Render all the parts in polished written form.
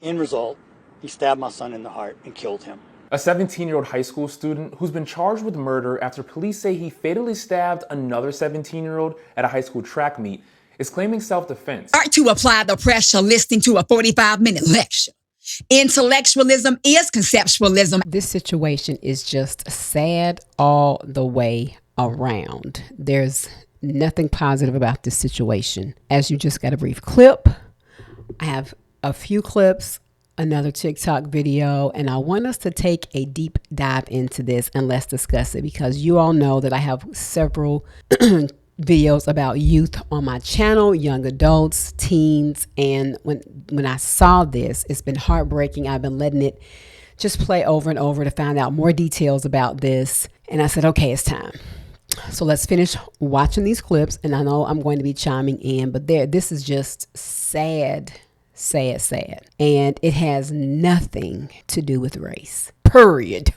End result, he stabbed my son in the heart and killed him. A 17-year-old high school student who's been charged with murder after police say he fatally stabbed another 17-year-old at a high school track meet is claiming self-defense. Start to apply the pressure listening to a 45-minute lecture. Intellectualism is conceptualism. This situation is just sad all the way around. There's nothing positive about this situation. As you just got a brief clip, I have a few clips, another TikTok video, and I want us to take a deep dive into this and let's discuss it, because you all know that I have several videos about youth on my channel, young adults, teens, and when I saw this, it's been heartbreaking. I've been letting it just play over and over to find out more details about this, and I said, okay, it's time. So let's finish watching these clips, and I know I'm going to be chiming in, but this is just sad, sad, sad, and it has nothing to do with race. Period.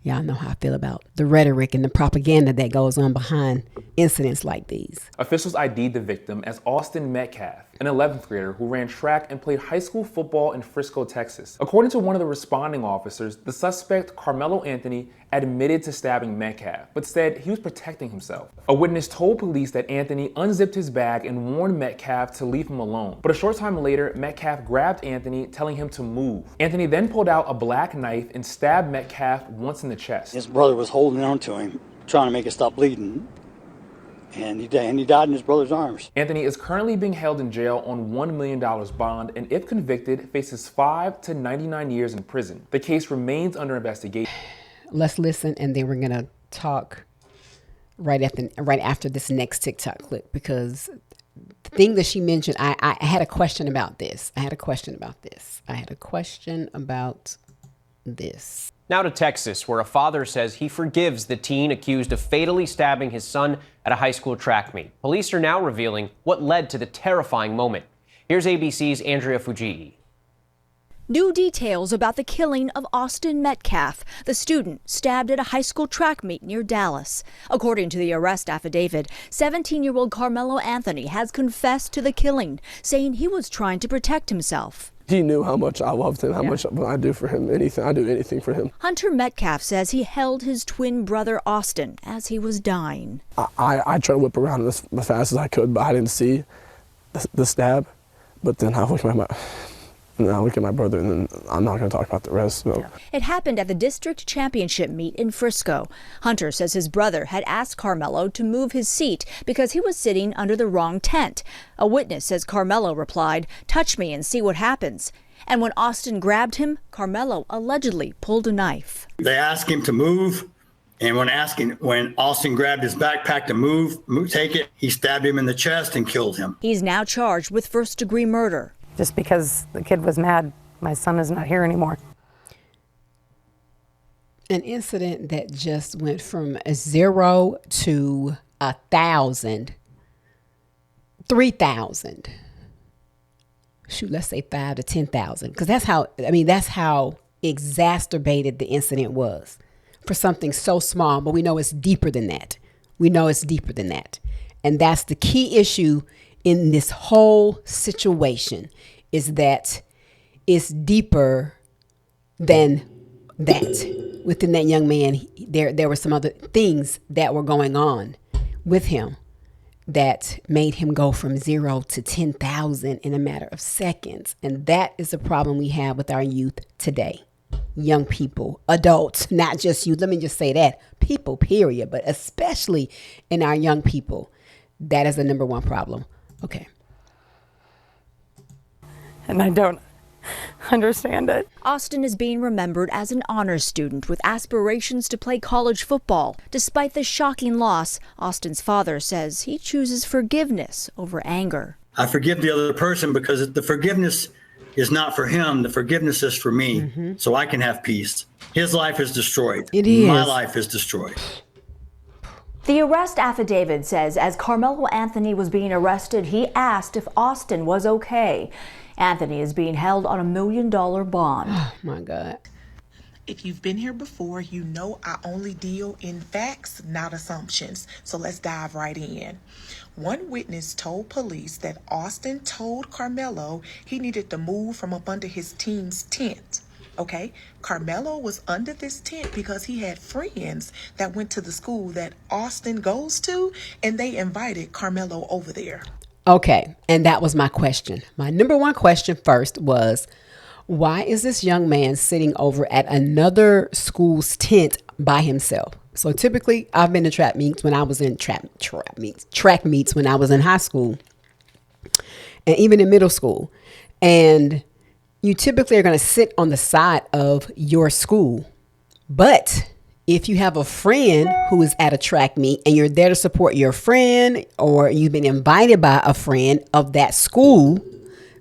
Y'all know how I feel about the rhetoric and the propaganda that goes on behind incidents like these. Officials ID'd the victim as Austin Metcalf, an 11th grader who ran track and played high school football in Frisco, Texas. According to one of the responding officers, the suspect, Carmelo Anthony, admitted to stabbing Metcalf, but said he was protecting himself. A witness told police that Anthony unzipped his bag and warned Metcalf to leave him alone. But a short time later, Metcalf grabbed Anthony, telling him to move. Anthony then pulled out a black knife and stabbed Metcalf once in the chest. His brother was holding on to him, trying to make it stop bleeding, and he died in his brother's arms. Anthony is currently being held in jail on $1 million bond, and if convicted, faces 5 to 99 years in prison. The case remains under investigation. Let's listen, and then we're gonna talk right after this next TikTok clip, because the thing that she mentioned, I had a question about this. Now to Texas, where a father says he forgives the teen accused of fatally stabbing his son at a high school track meet. Police are now revealing what led to the terrifying moment. Here's ABC's Andrea Fujii. New details about the killing of Austin Metcalf, the student stabbed at a high school track meet near Dallas. According to the arrest affidavit, 17-year-old Carmelo Anthony has confessed to the killing, saying he was trying to protect himself. He knew how much I loved him, how much I do for him, I do anything for him. Hunter Metcalf says he held his twin brother Austin as he was dying. I tried to whip around as fast as I could, but I didn't see the stab. But then I look at my brother, and then I'm not going to talk about the rest. So. Yeah. It happened at the district championship meet in Frisco. Hunter says his brother had asked Carmelo to move his seat because he was sitting under the wrong tent. A witness says Carmelo replied, "Touch me and see what happens." And when Austin grabbed him, Carmelo allegedly pulled a knife. They asked him to move, and when Austin grabbed his backpack to take it, he stabbed him in the chest and killed him. He's now charged with first-degree murder. Just because the kid was mad, my son is not here anymore. An incident that just went from 0 to 1,000, 3,000. Shoot, let's say 5 to 10,000, because that's how exacerbated the incident was for something so small. But we know it's deeper than that. And that's the key issue in this whole situation, is that it's deeper than that. Within that young man, there were some other things that were going on with him that made him go from 0 to 10,000 in a matter of seconds. And that is a problem we have with our youth today. Young people, adults, not just youth. Let me just say that. People, period. But especially in our young people, that is the number one problem. Okay. And I don't understand it. Austin is being remembered as an honors student with aspirations to play college football. Despite the shocking loss, Austin's father says he chooses forgiveness over anger. I forgive the other person because the forgiveness is not for him. The forgiveness is for me, so I can have peace. His life is destroyed. It is. My life is destroyed. The arrest affidavit says as Carmelo Anthony was being arrested, he asked if Austin was okay. Anthony is being held on $1 million bond. Oh, my God. If you've been here before, you know I only deal in facts, not assumptions. So let's dive right in. One witness told police that Austin told Carmelo he needed to move from up under his team's tent. Okay, Carmelo was under this tent because he had friends that went to the school that Austin goes to, and they invited Carmelo over there. Okay, and that was my question. My number one question first was, why is this young man sitting over at another school's tent by himself? So typically, I've been to track meets when I was in track meets when I was in high school and even in middle school. And you typically are going to sit on the side of your school. But if you have a friend who is at a track meet and you're there to support your friend, or you've been invited by a friend of that school,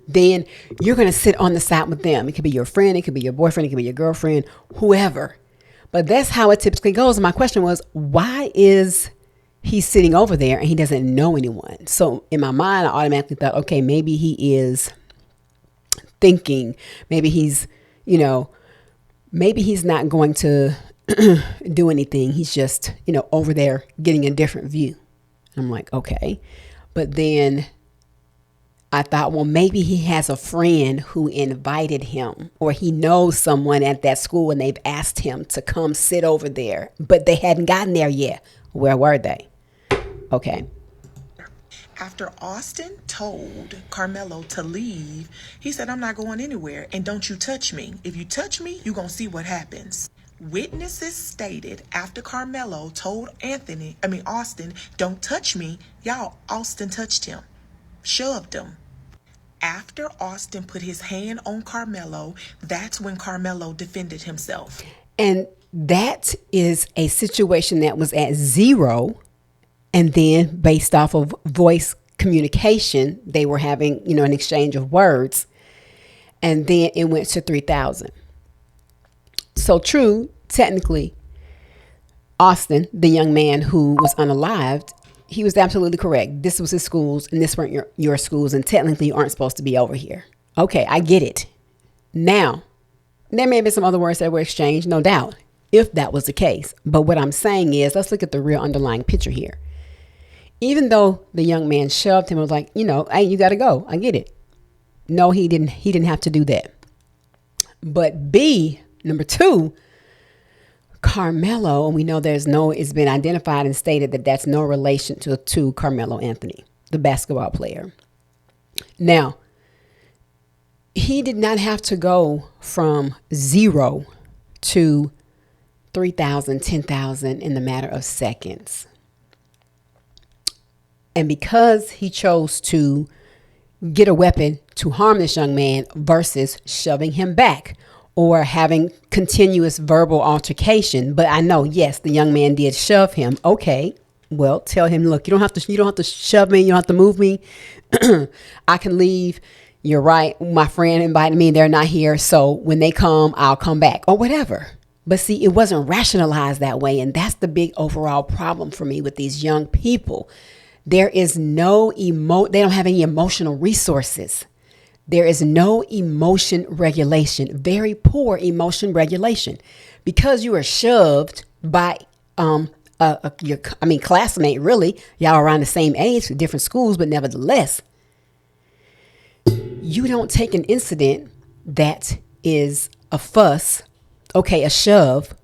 then you're going to sit on the side with them. It could be your friend, it could be your boyfriend, it could be your girlfriend, whoever. But that's how it typically goes. And my question was, why is he sitting over there and he doesn't know anyone? So in my mind, I automatically thought, okay, maybe he is thinking, maybe he's, maybe he's not going to do anything. He's just, over there getting a different view. I'm like, okay. But then I thought, well, maybe he has a friend who invited him, or he knows someone at that school and they've asked him to come sit over there, but they hadn't gotten there yet. Where were they? Okay. After Austin told Carmelo to leave, he said, I'm not going anywhere, and don't you touch me. If you touch me, you're going to see what happens. Witnesses stated after Carmelo told Austin, don't touch me, Austin touched him, shoved him. After Austin put his hand on Carmelo, that's when Carmelo defended himself. And that is a situation that was at 0. And then based off of voice communication, they were having, an exchange of words. And then it went to 3,000. So true, technically, Austin, the young man who was unalived, he was absolutely correct. This was his schools and this weren't your schools. And technically you aren't supposed to be over here. Okay, I get it. Now, there may have been some other words that were exchanged, no doubt, if that was the case. But what I'm saying is, let's look at the real underlying picture here. Even though the young man shoved him and was like, hey, you got to go. I get it. No, he didn't have to do that. But B, number 2, Carmelo, and we know it's been identified and stated that that's no relation to Carmelo Anthony, the basketball player. Now, he did not have to go from 0 to 3,000, 10,000 in the matter of seconds. And because he chose to get a weapon to harm this young man versus shoving him back or having continuous verbal altercation. But I know, yes, the young man did shove him. Okay, well, tell him, look, you don't have to shove me. You don't have to move me. I can leave. You're right. My friend invited me. They're not here. So when they come, I'll come back or whatever. But see, it wasn't rationalized that way. And that's the big overall problem for me with these young people. There is they don't have any emotional resources. There is no emotion regulation, very poor emotion regulation, because you are shoved by your classmate. Really, y'all around the same age, different schools, but nevertheless, you don't take an incident that is a fuss, a shove,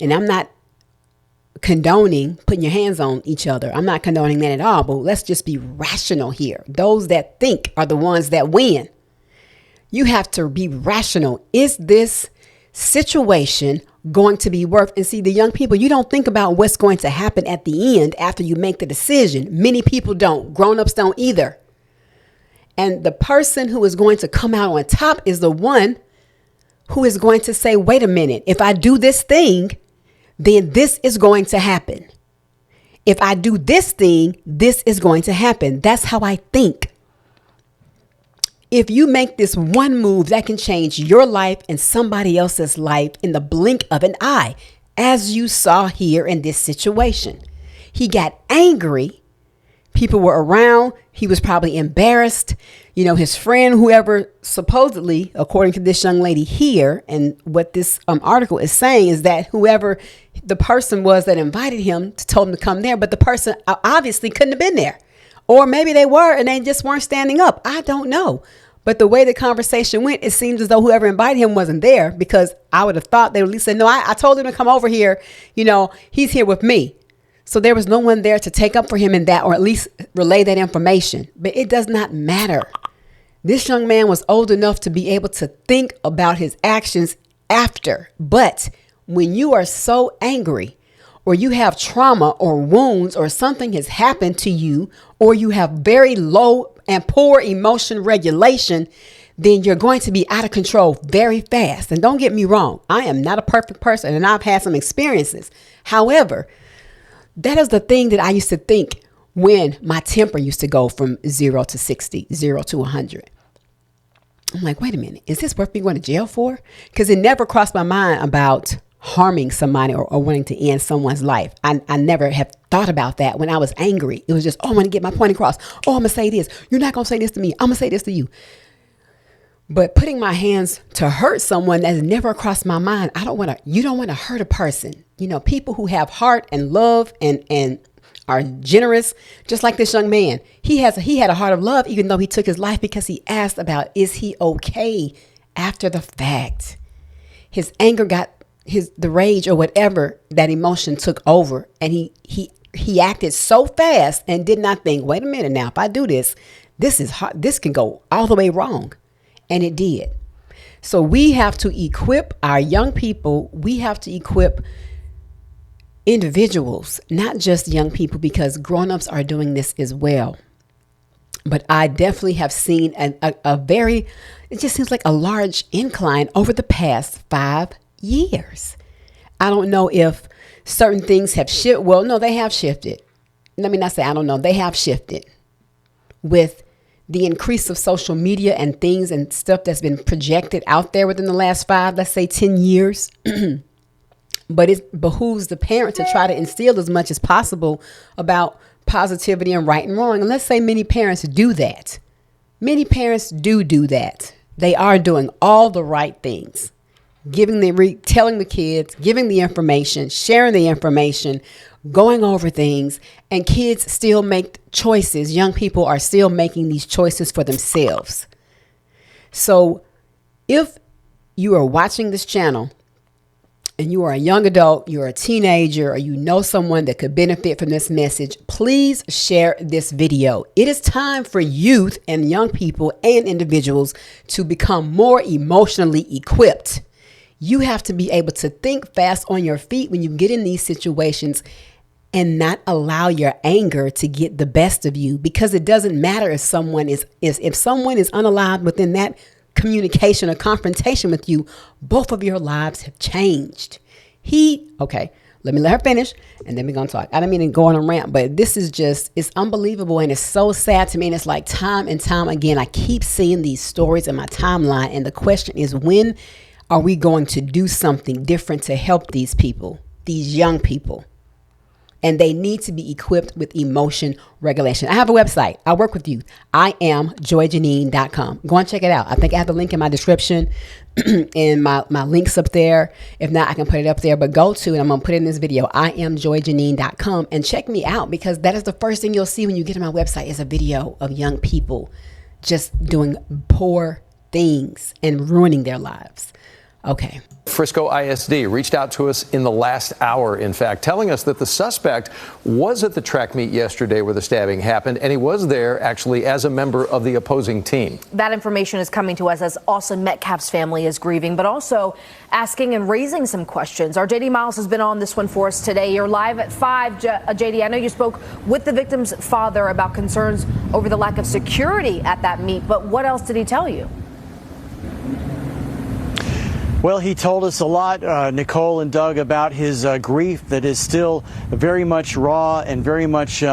and I'm not condoning putting your hands on each other. I'm not condoning that at all, but let's just be rational here. Those that think are the ones that win. You have to be rational. Is this situation going to be worth? And see, the young people, you don't think about what's going to happen at the end after you make the decision. Many people don't. Grown-ups don't either. And the person who is going to come out on top is the one who is going to say, wait a minute, if I do this thing, then this is going to happen. If I do this thing, this is going to happen. That's how I think. If you make this one move, that can change your life and somebody else's life in the blink of an eye, as you saw here in this situation. He got angry. People were around. He was probably embarrassed. You know, his friend, whoever, supposedly, according to this young lady here, and what this article is saying is that whoever the person was that invited him told him to come there, but the person obviously couldn't have been there. Or maybe they were and they just weren't standing up. I don't know. But the way the conversation went, it seems as though whoever invited him wasn't there, because I would have thought they would at least say, no, I told him to come over here. You know, he's here with me. So there was no one there to take up for him in that, or at least relay that information. But it does not matter. This young man was old enough to be able to think about his actions after. But when you are so angry, or you have trauma or wounds, or something has happened to you, or you have very low and poor emotion regulation, then you're going to be out of control very fast. And don't get me wrong, I am not a perfect person, and I've had some experiences. However, that is the thing that I used to think when my temper used to go from 0 to 60, 0 to 100. I'm like, wait a minute, is this worth me going to jail for? Because it never crossed my mind about harming somebody or wanting to end someone's life. I never have thought about that when I was angry. It was just, oh, I want to get my point across. Oh, I'm going to say this. You're not going to say this to me. I'm going to say this to you. But putting my hands to hurt someone, that's never crossed my mind. You don't want to hurt a person. You know, people who have heart and love and are generous, just like this young man. He had a heart of love, even though he took his life, because he asked about, is he okay after the fact? His anger got the rage or whatever, that emotion took over, and he acted so fast and did not think, wait a minute now, if I do this, this is hard, this can go all the way wrong. And it did. So we have to equip our young people. We have to equip individuals, not just young people, because grown-ups are doing this as well. But I definitely have seen it just seems like a large incline over the past 5 years. I don't know if certain things have shifted. Well, no, they have shifted. Let me not say I don't know. They have shifted with the increase of social media and things and stuff that's been projected out there within the last 10 years. But it behooves the parent to try to instill as much as possible about positivity and right and wrong. And let's say many parents do that. Many parents do that. They are doing all the right things, telling the kids, giving the information, sharing the information, going over things, and kids still make choices. Young people are still making these choices for themselves. So if you are watching this channel and you are a young adult, you're a teenager, or you know someone that could benefit from this message, please share this video. It is time for youth and young people and individuals to become more emotionally equipped. You have to be able to think fast on your feet when you get in these situations and not allow your anger to get the best of you, because it doesn't matter if someone is unalive within that communication or confrontation with you. Both of your lives have changed. Okay, let me let her finish and then we're going to talk. I don't mean to go on a rant, but this is it's unbelievable, and it's so sad to me. And it's like time and time again, I keep seeing these stories in my timeline. And the question is, when are we going to do something different to help these people, these young people? And they need to be equipped with emotion regulation. I have a website. I work with youth. I am joyejanine.com. Go and check it out. I think I have the link in my description and my links up there. If not, I can put it up there. But go to, and I'm going to put it in this video, I am joyejanine.com, and check me out, because that is the first thing you'll see when you get to my website is a video of young people just doing poor things and ruining their lives. Okay. Frisco ISD reached out to us in the last hour, in fact, telling us that the suspect was at the track meet yesterday where the stabbing happened, and he was there actually as a member of the opposing team. That information is coming to us as Austin Metcalf's family is grieving, but also asking and raising some questions. Our JD Miles has been on this one for us today. You're live at 5. JD, I know you spoke with the victim's father about concerns over the lack of security at that meet, but what else did he tell you? Well, he told us a lot, Nicole and Doug, about his grief that is still very much raw and very much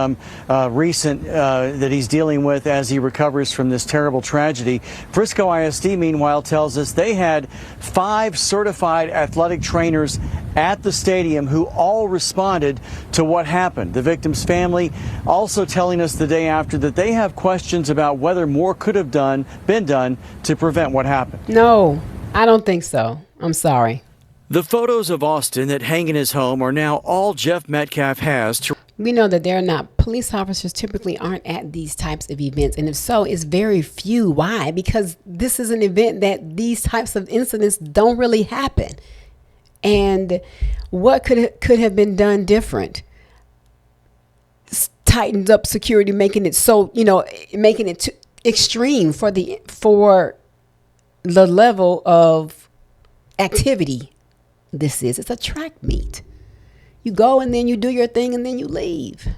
recent that he's dealing with as he recovers from this terrible tragedy. Frisco ISD, meanwhile, tells us they had 5 certified athletic trainers at the stadium who all responded to what happened. The victim's family also telling us the day after that they have questions about whether more could have been done to prevent what happened. No, I don't think so. I'm sorry. The photos of Austin that hang in his home are now all Jeff Metcalf has to. We know that they're not, police officers typically aren't at these types of events. And if so, it's very few. Why? Because this is an event that these types of incidents don't really happen. And what could have been done different? Tightened up security, making it so, making it too extreme for the level of activity this is. It's a track meet. You go and then you do your thing and then you leave.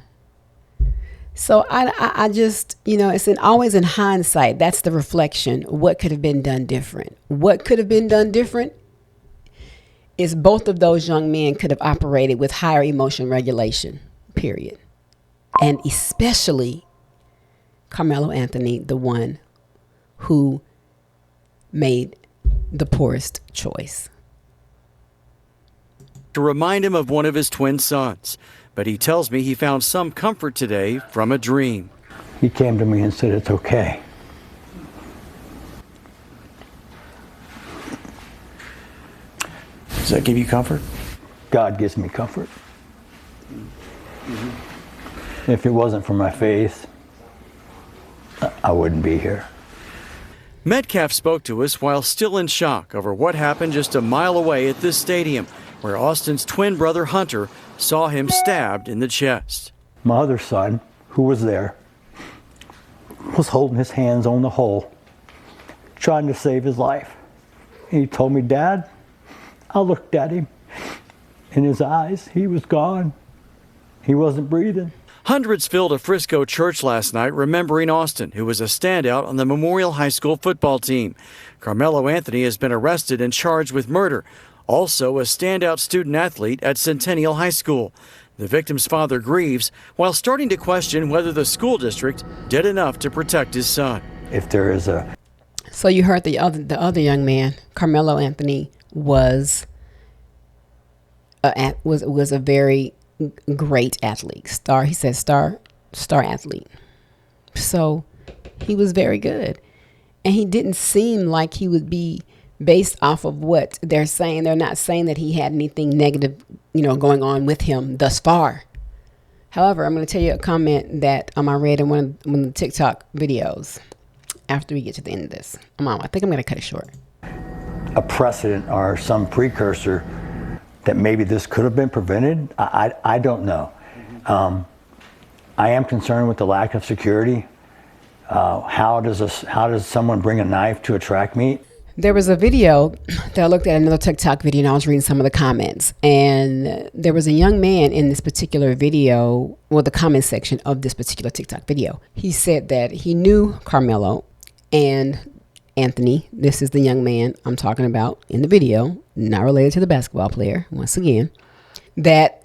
So I just, it's always in hindsight. That's the reflection. What could have been done different? What could have been done different is both of those young men could have operated with higher emotion regulation, period. And especially Carmelo Anthony, the one who made the poorest choice. To remind him of one of his twin sons. But he tells me he found some comfort today from a dream. He came to me and said, "It's okay." Does that give you comfort? God gives me comfort. If it wasn't for my faith, I wouldn't be here. Metcalf spoke to us while still in shock over what happened just a mile away at this stadium, where Austin's twin brother Hunter saw him stabbed in the chest. My other son, who was there, was holding his hands on the hole, trying to save his life. And he told me, "Dad," I looked at him. In his eyes, he was gone. He wasn't breathing. Hundreds filled a Frisco church last night remembering Austin, who was a standout on the Memorial High School football team. Carmelo Anthony has been arrested and charged with murder, also a standout student athlete at Centennial High School. The victim's father grieves while starting to question whether the school district did enough to protect his son. If there is a... So you heard the other young man, Carmelo Anthony, was a very great athlete. He said star athlete. So he was very good. And he didn't seem like he would be based off of what they're saying. They're not saying that he had anything negative, going on with him thus far. However, I'm going to tell you a comment that I read in one of the TikTok videos after we get to the end of this. I think I'm going to cut it short. A precedent or some precursor that maybe this could have been prevented. I don't know. I am concerned with the lack of security. How does someone bring a knife to a track meet? There was a video that I looked at, another TikTok video, and I was reading some of the comments. And there was a young man in this particular video, the comment section of this particular TikTok video. He said that he knew Carmelo and Anthony. This is the young man I'm talking about in the video, not related to the basketball player, once again, that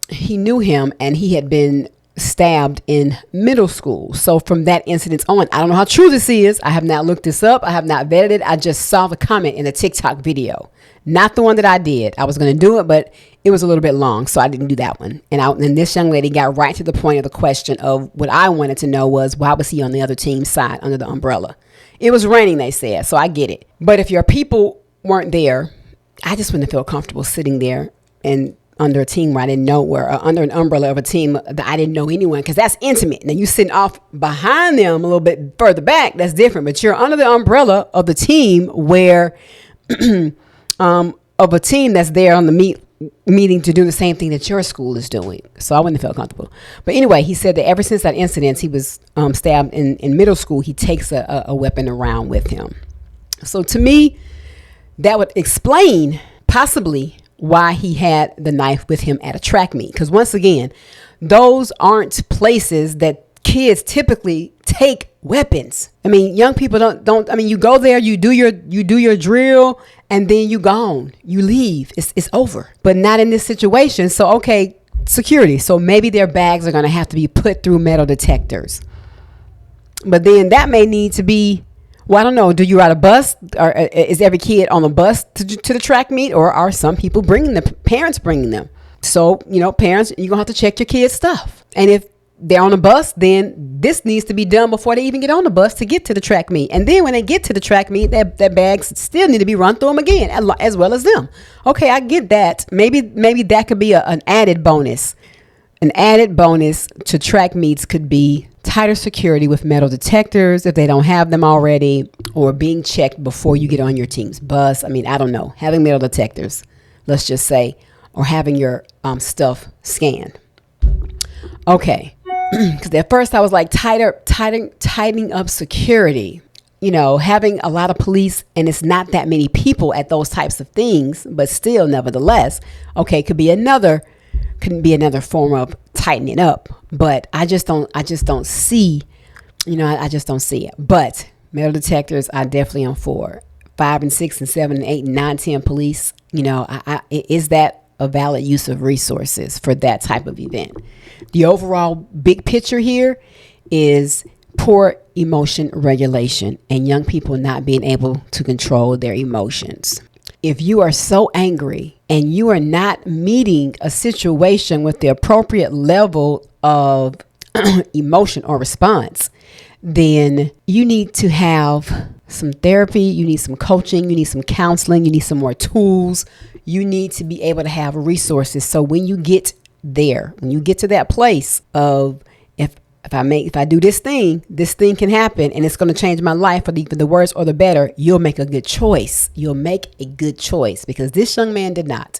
he knew him and he had been stabbed in middle school. So from that incident on, I don't know how true this is. I have not looked this up. I have not vetted it. I just saw the comment in the TikTok video, not the one that I did. I was going to do it, but it was a little bit long, so I didn't do that one. And this young lady got right to the point of the question of what I wanted to know was, why was he on the other team's side under the umbrella? It was raining, they said, so I get it. But if your people weren't there, I just wouldn't feel comfortable sitting there and under a team where I didn't know where, or under an umbrella of a team that I didn't know anyone, because that's intimate. Now you sitting off behind them a little bit further back, that's different. But you're under the umbrella of the team where, of a team that's there on the meeting to do the same thing that your school is doing. So I wouldn't feel comfortable. But anyway, he said that ever since that incident, he was stabbed in middle school, he takes a weapon around with him. So to me, that would explain possibly why he had the knife with him at a track meet. Because once again, those aren't places that kids typically take weapons. I mean, young people don't. I mean, you go there, you do your drill, and then you gone, you leave, it's over. But not in this situation. So, okay, security. So maybe their bags are going to have to be put through metal detectors. But then that may need to be, well, I don't know. Do you ride a bus? Or is every kid on a bus to the track meet? Or are some people bringing them, parents bringing them? So, parents, you're going to have to check your kids' stuff. And if they're on a bus, then this needs to be done before they even get on the bus to get to the track meet. And then when they get to the track meet, their bags still need to be run through them again, as well as them. Okay, I get that. Maybe that could be an added bonus. An added bonus to track meets could be tighter security with metal detectors if they don't have them already, or being checked before you get on your team's bus. I mean, I don't know. Having metal detectors, let's just say, or having your stuff scanned. Okay. Because at first I was like tightening up security, having a lot of police, and it's not that many people at those types of things, but still, nevertheless, okay, could be another form of tightening up. But I just don't see, I just don't see it. But metal detectors, I definitely am for. 5 and 6 and 7 and 8 and 9, 10 police, is that a valid use of resources for that type of event? The overall big picture here is poor emotion regulation and young people not being able to control their emotions. If you are so angry and you are not meeting a situation with the appropriate level of emotion or response, then you need to have some therapy, you need some coaching, you need some counseling, you need some more tools. You need to be able to have resources. So when you get there, when you get to that place of, if I do this thing can happen and it's going to change my life for the worse or the better, you'll make a good choice. You'll make a good choice, because this young man did not.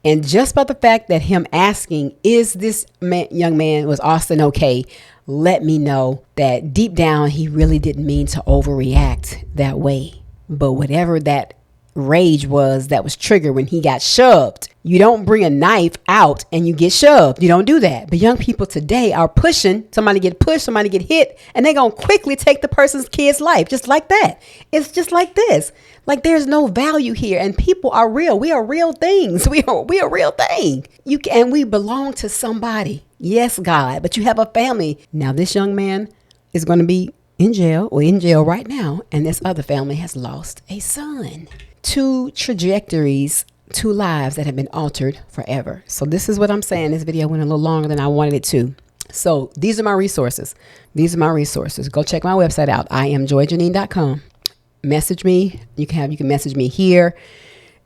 And just by the fact that him asking, is this young man, was Austin okay, let me know that deep down he really didn't mean to overreact that way. But whatever that rage was that was triggered when he got shoved, you don't bring a knife out and you get shoved. You don't do that. But young people today are pushing, somebody get pushed, somebody get hit, and they're going to quickly take the person's kid's life just like that. It's just like this. Like, there's no value here, and people are real. We are real things. We are a real thing. And we belong to somebody. Yes, God, but you have a family. Now this young man is going to be in jail right now, and this other family has lost a son. 2 trajectories, 2 lives that have been altered forever. So this is what I'm saying. This video went a little longer than I wanted it to. So these are my resources. Go check my website out. IamJoyJanine.com. Message me. You can message me here.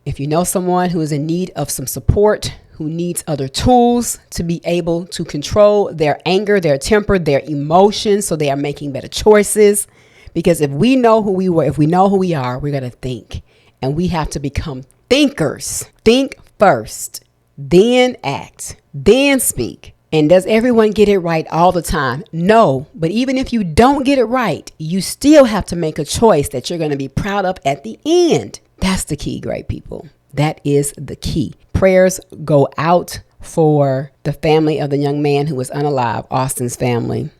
If you know someone who is in need of some support, who needs other tools to be able to control their anger, their temper, their emotions, so they are making better choices. Because if we know who we were, if we know who we are, we're going to think. And we have to become thinkers. Think first, then act, then speak. And does everyone get it right all the time? No. But even if you don't get it right, you still have to make a choice that you're going to be proud of at the end. That's the key, great people. That is the key. Prayers go out for the family of the young man who was unalive, Austin's family.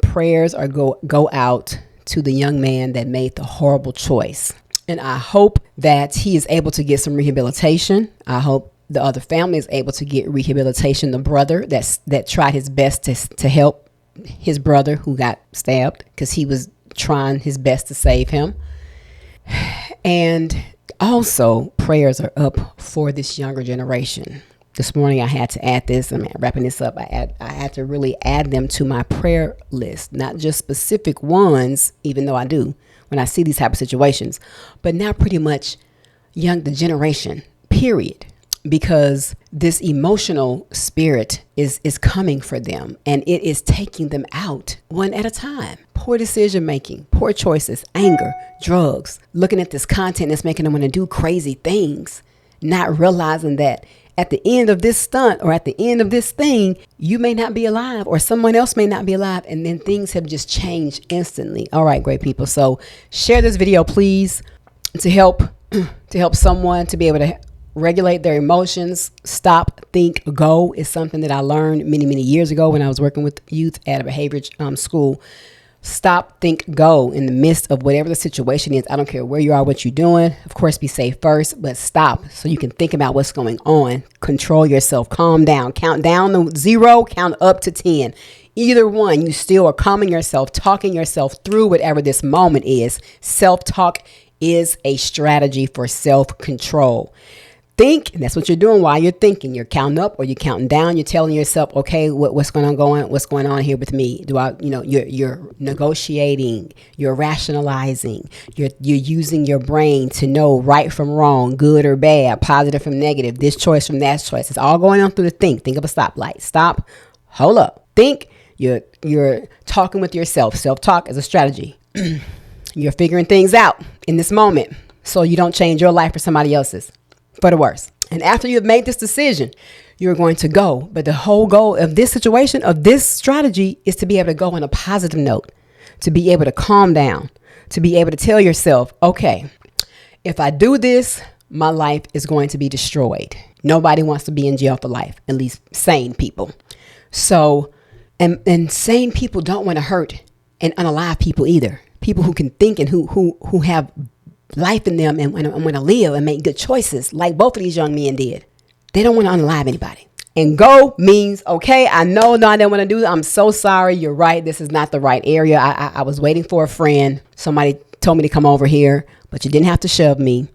Prayers go out to the young man that made the horrible choice. And I hope that he is able to get some rehabilitation. I hope the other family is able to get rehabilitation. The brother that tried his best to help his brother who got stabbed, because he was trying his best to save him. And also, prayers are up for this younger generation. This morning I had to add this. I'm wrapping this up. I had to really add them to my prayer list, not just specific ones, even though I do when I see these type of situations, but now pretty much the generation, period. Because this emotional spirit is coming for them, and it is taking them out one at a time. Poor decision making, poor choices, anger, drugs, looking at this content that's making them want to do crazy things, not realizing that at the end of this stunt or at the end of this thing, you may not be alive, or someone else may not be alive, and then things have just changed instantly. All right, great people. So share this video, please, to help someone to be able to regulate their emotions. Stop, think, go is something that I learned many, many years ago when I was working with youth at a behavior school. Stop, think, go in the midst of whatever the situation is. I don't care where you are, what you're doing. Of course, be safe first, but stop so you can think about what's going on. Control yourself. Calm down. Count down to 0, count up to 10. Either one, you still are calming yourself, talking yourself through whatever this moment is. Self-talk is a strategy for self-control. Think, and that's what you're doing while you're thinking. You're counting up or you're counting down. You're telling yourself, okay, what's going on here with me? You're negotiating, you're rationalizing, you're using your brain to know right from wrong, good or bad, positive from negative, this choice from that choice. It's all going on through the think. Think of a stoplight. Stop, hold up, think. You're talking with yourself. Self-talk is a strategy. You're figuring things out in this moment so you don't change your life for somebody else's. For the worse. And after you've made this decision, you're going to go. But the whole goal of this situation, of this strategy, is to be able to go on a positive note, to be able to calm down, to be able to tell yourself, okay, if I do this, my life is going to be destroyed. Nobody wants to be in jail for life, at least sane people. So, and sane people don't want to hurt and unalive people either. People who can think and who have life in them and want to live and make good choices like both of these young men did. They don't want to unalive anybody. And go means, okay, I know I didn't want to do it. I'm so sorry. You're right. This is not the right area. I was waiting for a friend. Somebody told me to come over here, but you didn't have to shove me.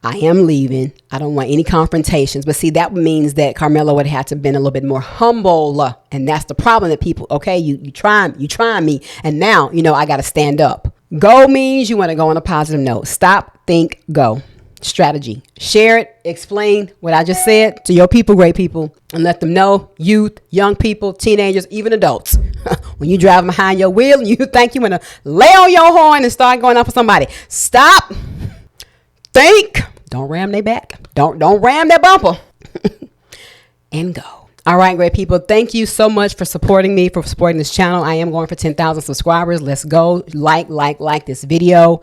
I am leaving. I don't want any confrontations. But see, that means that Carmelo would have to have been a little bit more humble. And that's the problem that people, okay, you try me. And now, I got to stand up. Go means you want to go on a positive note. Stop, think, go. Strategy. Share it. Explain what I just said to your people, great people, and let them know, youth, young people, teenagers, even adults. When you driving behind your wheel and you think you want to lay on your horn and start going up for somebody, stop, think. Don't ram their back. Don't ram their bumper. And go. All right, great people. Thank you so much for supporting me, for supporting this channel. I am going for 10,000 subscribers. Let's go. Like this video.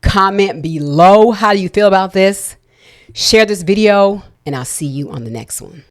Comment below. How do you feel about this? Share this video, and I'll see you on the next one.